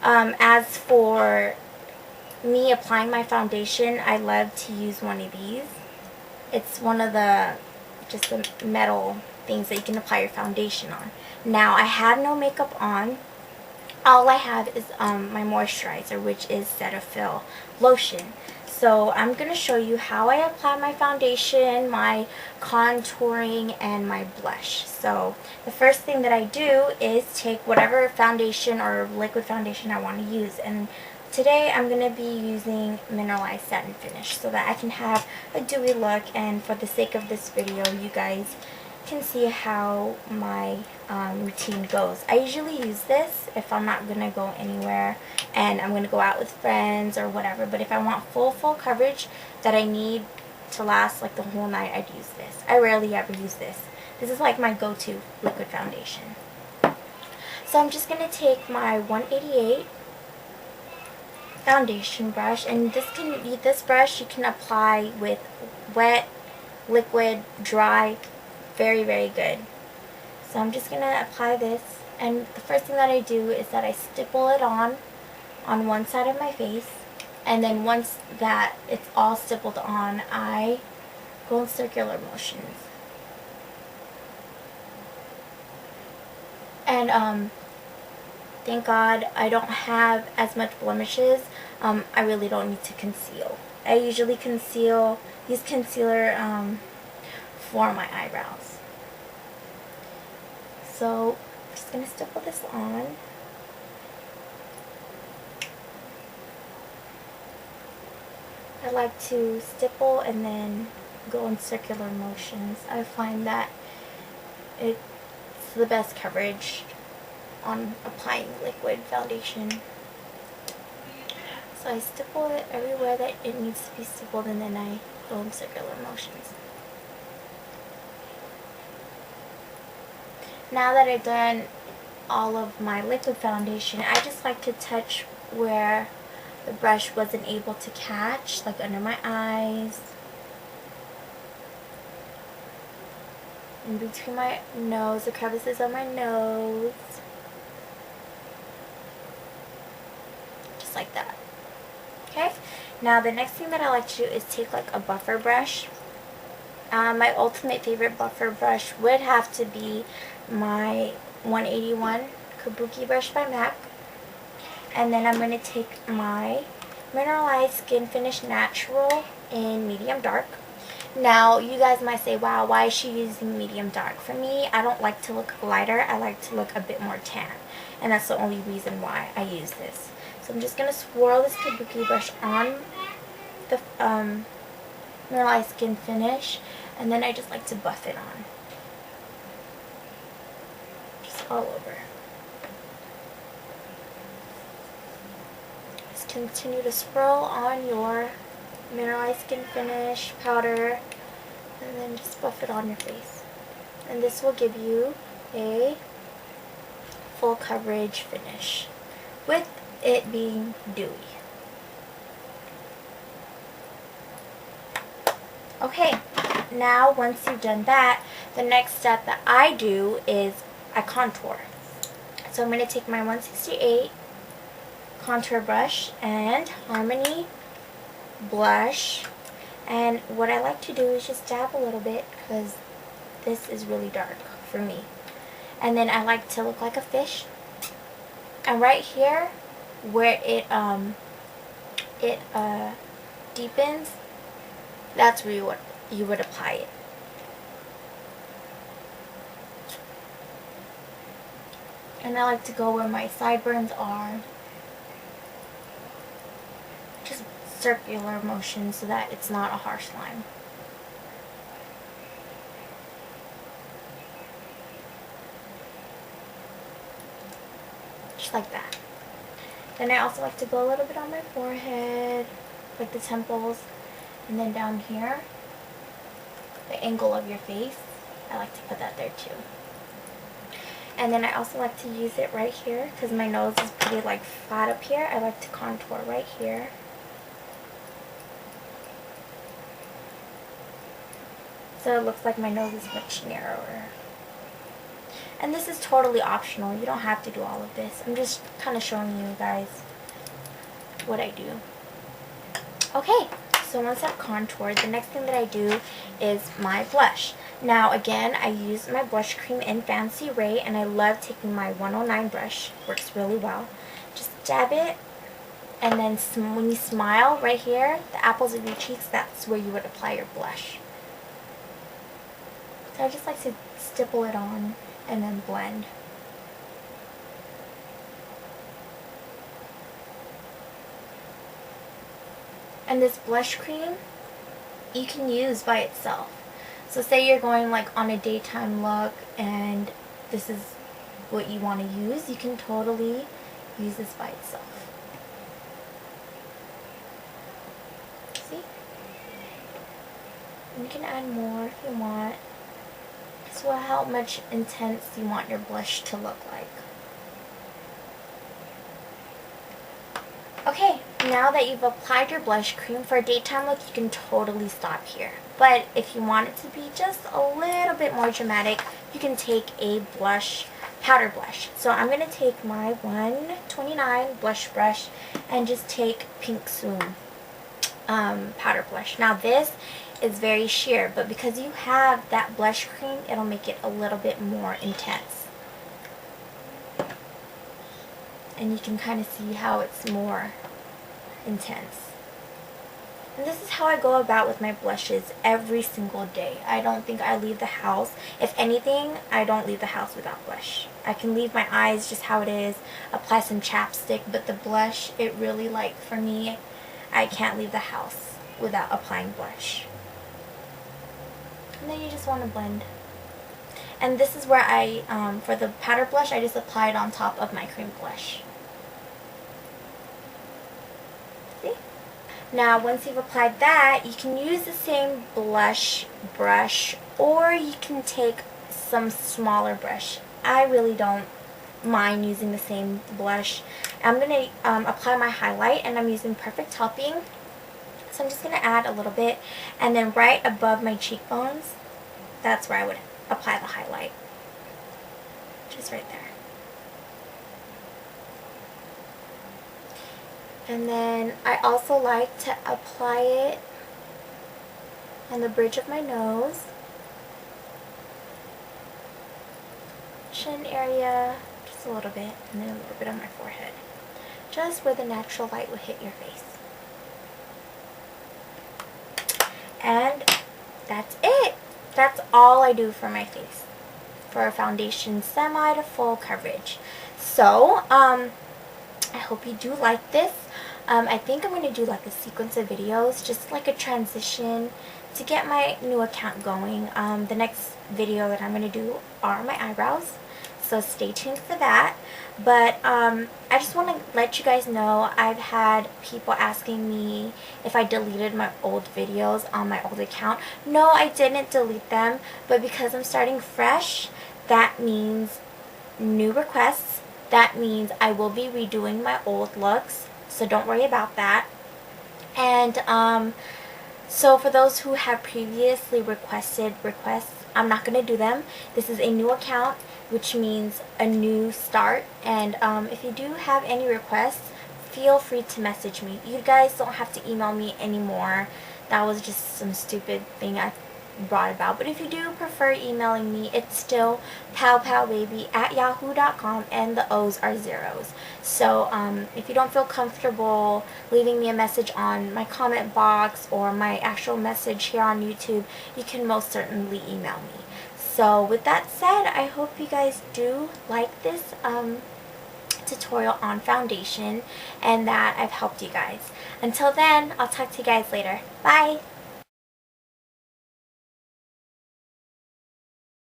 As for me applying my foundation, I love to use one of these. It's one of the just the metal things that you can apply your foundation on. Now, I have no makeup on. All I have is my moisturizer, which is Cetaphil Lotion. So I'm going to show you how I apply my foundation, my contouring, and my blush. So the first thing that I do is take whatever foundation or liquid foundation I want to use. And today I'm going to be using Mineralize Satinfinish so that I can have a dewy look, and for the sake of this video, you guys can see how my routine goes. I usually use this if I'm not going to go anywhere and I'm going to go out with friends or whatever, but if I want full coverage that I need to last like the whole night, I'd use this. I rarely ever use this. This is like my go-to liquid foundation. So I'm just going to take my 188 foundation brush, and this brush you can apply with wet, liquid, dry, very good. So I'm just going to apply this, and the first thing that I do is that I stipple it on one side of my face, and then once that it's all stippled on, I go in circular motions. And thank God I don't have as much blemishes. I really don't need to conceal. I usually use concealer for my eyebrows. So I'm just going to stipple this on. I like to stipple and then go in circular motions. I find that it's the best coverage on applying liquid foundation. So I stipple it everywhere that it needs to be stippled, and then I go in circular motions. Now that I've done all of my liquid foundation, I just like to touch where the brush wasn't able to catch, like under my eyes, in between my nose, the crevices on my nose, just like that. Okay, now the next thing that I like to do is take like a buffer brush. My ultimate favorite buffer brush would have to be my 181 Kabuki brush by M.A.C. And then I'm going to take my Mineralize Skinfinish Natural in medium dark. Now, you guys might say, wow, why is she using medium dark? For me, I don't like to look lighter. I like to look a bit more tan. And that's the only reason why I use this. So I'm just going to swirl this Kabuki brush on the Mineralize Skinfinish. And then I just like to buff it on. Just all over. Just continue to swirl on your Mineralize Skinfinish powder. And then just buff it on your face. And this will give you a full coverage finish, with it being dewy. Okay, now once you've done that, the next step that I do is I contour. So I'm going to take my 168 contour brush and Harmony blush, and what I like to do is just dab a little bit because this is really dark for me. And then I like to look like a fish, and right here where it deepens, that's where you would apply it. And I like to go where my sideburns are. Just circular motion so that it's not a harsh line. Just like that. Then I also like to go a little bit on my forehead, like the temples. And then down here, the angle of your face, I like to put that there too. And then I also like to use it right here because my nose is pretty like flat up here. I like to contour right here. So it looks like my nose is much narrower. And this is totally optional. You don't have to do all of this. I'm just kind of showing you guys what I do. Okay, so once I've contoured, the next thing that I do is my blush. Now again, I use my blush cream in Fancy Ray, and I love taking my 109 brush. Works really well. Just dab it, and then when you smile right here, the apples of your cheeks, that's where you would apply your blush. So I just like to stipple it on and then blend. And this blush cream you can use by itself. So say you're going like on a daytime look and this is what you want to use, you can totally use this by itself. See? And you can add more if you want. So how much intense you want your blush to look like. Okay, now that you've applied your blush cream for a daytime look, you can totally stop here. But if you want it to be just a little bit more dramatic, you can take a blush, powder blush. So I'm going to take my 129 blush brush and just take Pink Swoon powder blush. Now this is very sheer, but because you have that blush cream, it'll make it a little bit more intense. And you can kind of see how it's more intense. And this is how I go about with my blushes every single day. I don't think I leave the house. If anything, I don't leave the house without blush. I can leave my eyes just how it is, apply some chapstick, but the blush, it really, like, for me, I can't leave the house without applying blush. And then you just want to blend. And this is where I, for the powder blush, I just apply it on top of my cream blush. See? Now, once you've applied that, you can use the same blush brush, or you can take some smaller brush. I really don't mind using the same blush. I'm going to apply my highlight, and I'm using Perfect Helping. So I'm just going to add a little bit, and then right above my cheekbones, that's where I would apply the highlight. Just right there. And then I also like to apply it on the bridge of my nose, chin area, just a little bit, and then a little bit on my forehead. Just where the natural light will hit your face. And that's it. That's all I do for my face, for a foundation semi to full coverage. So, I hope you do like this. I think I'm going to do like a sequence of videos, just like a transition to get my new account going. The next video that I'm going to do are my eyebrows, so stay tuned for that. But I just want to let you guys know, I've had people asking me if I deleted my old videos on my old account. No, I didn't delete them, but because I'm starting fresh, that means new requests. That means I will be redoing my old looks, so don't worry about that. And so for those who have previously requested requests, I'm not going to do them. This is a new account, which means a new start. And if you do have any requests, feel free to message me. You guys don't have to email me anymore. That was just some stupid thing I brought about. But if you do prefer emailing me, it's still powpowbaby@yahoo.com, and the O's are zeros. So if you don't feel comfortable leaving me a message on my comment box or my actual message here on YouTube, you can most certainly email me. So with that said, I hope you guys do like this tutorial on foundation and that I've helped you guys. Until then, I'll talk to you guys later. Bye!